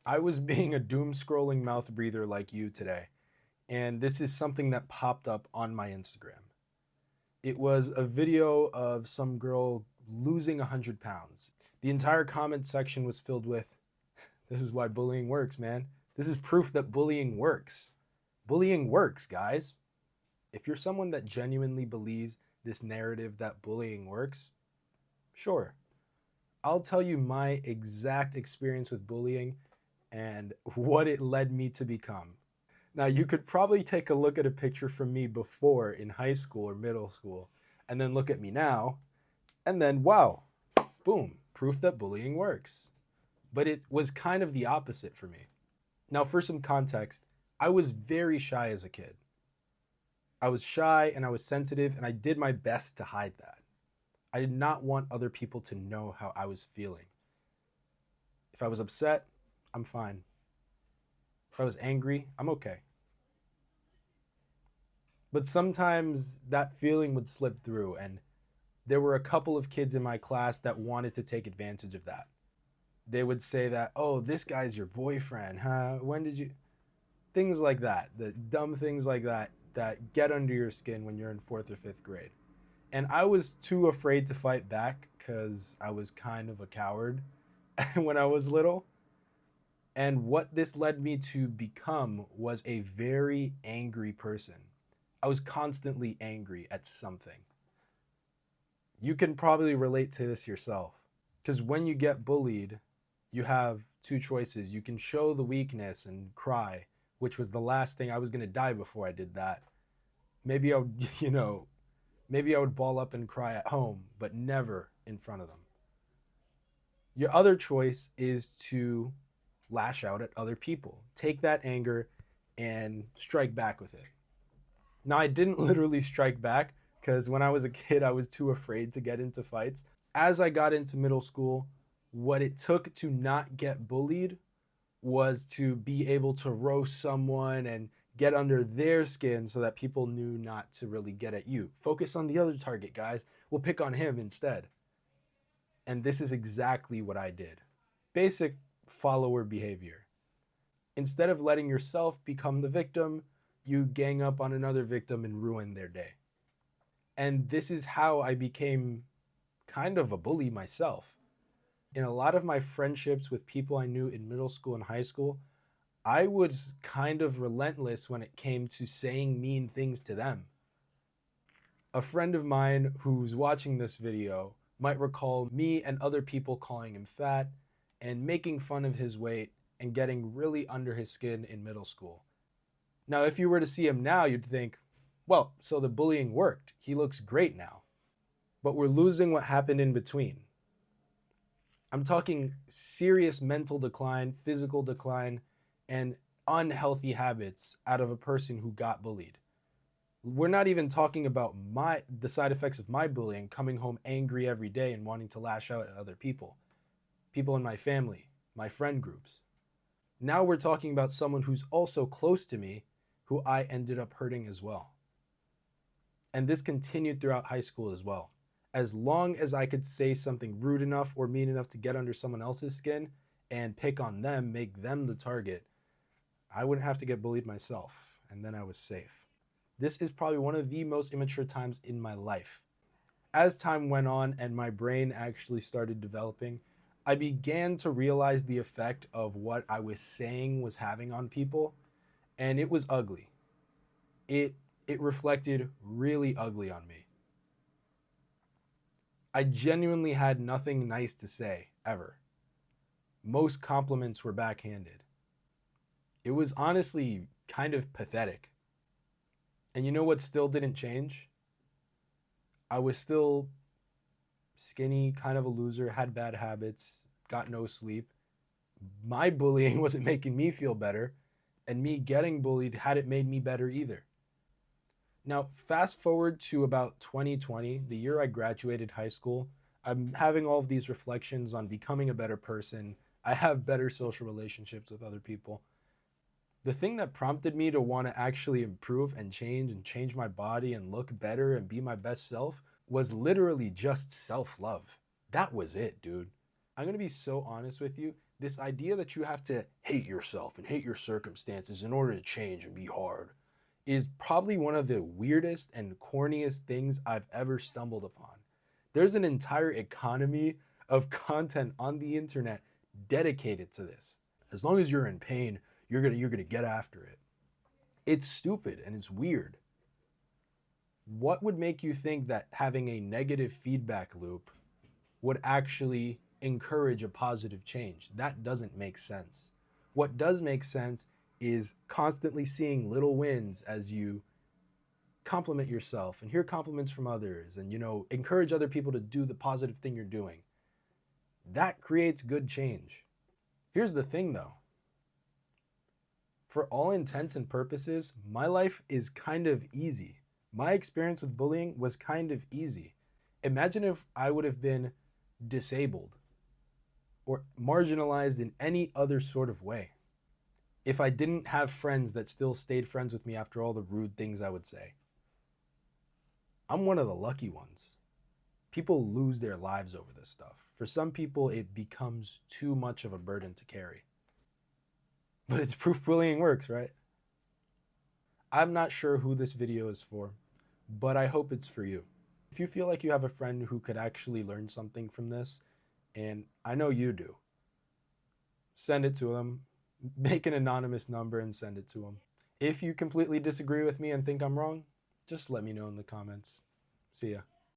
I was being a doom scrolling mouth breather like you today, and this is something that popped up on my Instagram. It was a video of some girl losing 100 pounds. The entire comment section was filled with, "This is why bullying works, man. This is proof that bullying works. Bullying works, guys." If you're someone that genuinely believes this narrative that bullying works, sure. I'll tell you my exact experience with bullying and what it led me to become. Now, you could probably take a look at a picture from me before in high school or middle school, and then look at me now, and then, wow, boom, proof that bullying works. But it was kind of the opposite for me. Now, for some context, I was very shy as a kid. I was shy and I was sensitive, and I did my best to hide that. I did not want other people to know how I was feeling. If I was upset, I'm fine. If I was angry, I'm okay. But sometimes that feeling would slip through, and there were a couple of kids in my class that wanted to take advantage of that. They would say that, "Oh, this guy's your boyfriend, huh? When did you?" Things like that, the dumb things like that that get under your skin when you're in fourth or fifth grade. And I was too afraid to fight back because I was kind of a coward when I was little. And what this led me to become was a very angry person. I was constantly angry at something. You can probably relate to this yourself. Because when you get bullied, you have two choices. You can show the weakness and cry, which was the last thing. I was going to die before I did that. Maybe I would, maybe I would ball up and cry at home, but never in front of them. Your other choice is to lash out at other people. Take that anger and strike back with it. Now, I didn't literally strike back because when I was a kid, I was too afraid to get into fights. As I got into middle school, what it took to not get bullied was to be able to roast someone and get under their skin so that people knew not to really get at you. Focus on the other target, guys. We'll pick on him instead. And this is exactly what I did. Basic follower behavior. Instead of letting yourself become the victim, you gang up on another victim and ruin their day. And this is how I became kind of a bully myself. In a lot of my friendships with people I knew in middle school and high school, I was kind of relentless when it came to saying mean things to them. A friend of mine who's watching this video might recall me and other people calling him fat and making fun of his weight and getting really under his skin in middle school. Now, if you were to see him now, you'd think, well, so the bullying worked. He looks great now. But we're losing what happened in between. I'm talking serious mental decline, physical decline, and unhealthy habits out of a person who got bullied. We're not even talking about the side effects of my bullying, coming home angry every day and wanting to lash out at other people in my family, my friend groups. Now we're talking about someone who's also close to me who I ended up hurting as well. And this continued throughout high school as well. As long as I could say something rude enough or mean enough to get under someone else's skin and pick on them, make them the target, I wouldn't have to get bullied myself, and then I was safe. This is probably one of the most immature times in my life. As time went on and my brain actually started developing, I began to realize the effect of what I was saying was having on people, and it was ugly. It reflected really ugly on me. I genuinely had nothing nice to say, ever. Most compliments were backhanded. It was honestly kind of pathetic. And you know what still didn't change? I was still skinny, kind of a loser, had bad habits, got no sleep. My bullying wasn't making me feel better, and me getting bullied hadn't made me better either. Now, fast forward to about 2020, the year I graduated high school. I'm having all of these reflections on becoming a better person. I have better social relationships with other people. The thing that prompted me to want to actually improve and change my body and look better and be my best self was literally just self-love. That was it, dude. I'm going to be so honest with you. This idea that you have to hate yourself and hate your circumstances in order to change and be hard is probably one of the weirdest and corniest things I've ever stumbled upon. There's an entire economy of content on the internet dedicated to this. As long as you're in pain, you're gonna get after it. It's stupid and it's weird. What would make you think that having a negative feedback loop would actually encourage a positive change? That doesn't make sense. What does make sense is constantly seeing little wins as you compliment yourself and hear compliments from others and, encourage other people to do the positive thing you're doing. That creates good change. Here's the thing though. For all intents and purposes, my life is kind of easy. My experience with bullying was kind of easy. Imagine if I would have been disabled or marginalized in any other sort of way. If I didn't have friends that still stayed friends with me after all the rude things I would say. I'm one of the lucky ones. People lose their lives over this stuff. For some people, it becomes too much of a burden to carry. But it's proof bullying works, right? I'm not sure who this video is for, but I hope it's for you. If you feel like you have a friend who could actually learn something from this, and I know you do, send it to them. Make an anonymous number and send it to them. If you completely disagree with me and think I'm wrong, just let me know in the comments. See ya.